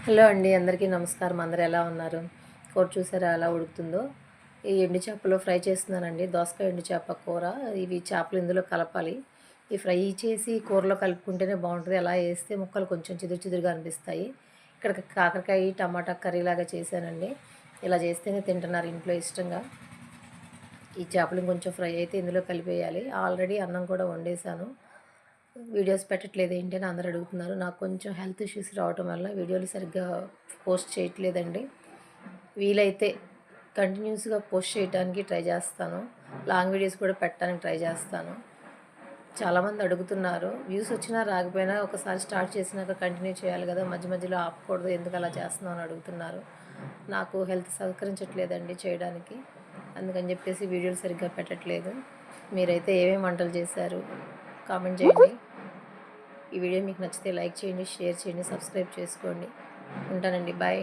Hello అండి, అందరికీ నమస్కారం. అందరూ ఎలా ఉన్నారు? కూర చూసారా ఎలా ఉడుకుతుందో? ఈ ఎండు చేపలు ఫ్రై చేస్తున్నానండి. దోసకాయ ఎండు చేప కూర. ఇవి చేపలు ఇందులో కలపాలి. ఈ ఫ్రై చేసి కూరలో కలుపుకుంటేనే బాగుంటుంది. అలా వేస్తే ముక్కలు కొంచెం చిదురు చిదురుగా అనిపిస్తాయి. ఇక్కడ కాకరకాయ టమాటా కర్రీలాగా చేశానండి. ఇలా చేస్తేనే తింటున్నారు ఇంట్లో ఇష్టంగా. ఈ చేపలు కొంచెం ఫ్రై అయితే ఇందులో కలిపేయాలి. ఆల్రెడీ అన్నం కూడా వండేసాను. వీడియోస్ పెట్టట్లేదు ఏంటి అని అందరూ అడుగుతున్నారు. నాకు కొంచెం హెల్త్ ఇష్యూస్ రావటం వల్ల వీడియోలు సరిగ్గా పోస్ట్ చేయట్లేదండి. వీలైతే కంటిన్యూస్గా పోస్ట్ చేయడానికి ట్రై చేస్తాను. లాంగ్ వీడియోస్ కూడా పెట్టడానికి ట్రై చేస్తాను. చాలామంది అడుగుతున్నారు, వ్యూస్ వచ్చినా రాకపోయినా ఒకసారి స్టార్ట్ చేసినాక కంటిన్యూ చేయాలి కదా, మధ్య మధ్యలో ఆపకూడదు, ఎందుకు అలా చేస్తున్నావు అని అడుగుతున్నారు. నాకు హెల్త్ సహకరించట్లేదండి చేయడానికి, అందుకని చెప్పేసి వీడియోలు సరిగ్గా పెట్టట్లేదు. మీరైతే ఏమేమి వంటలు చేశారు కామెంట్ చేయండి. ఈ వీడియో మీకు నచ్చితే లైక్ చేయండి, షేర్ చేయండి, సబ్స్క్రైబ్ చేసుకోండి. ఉంటానండి, బాయ్.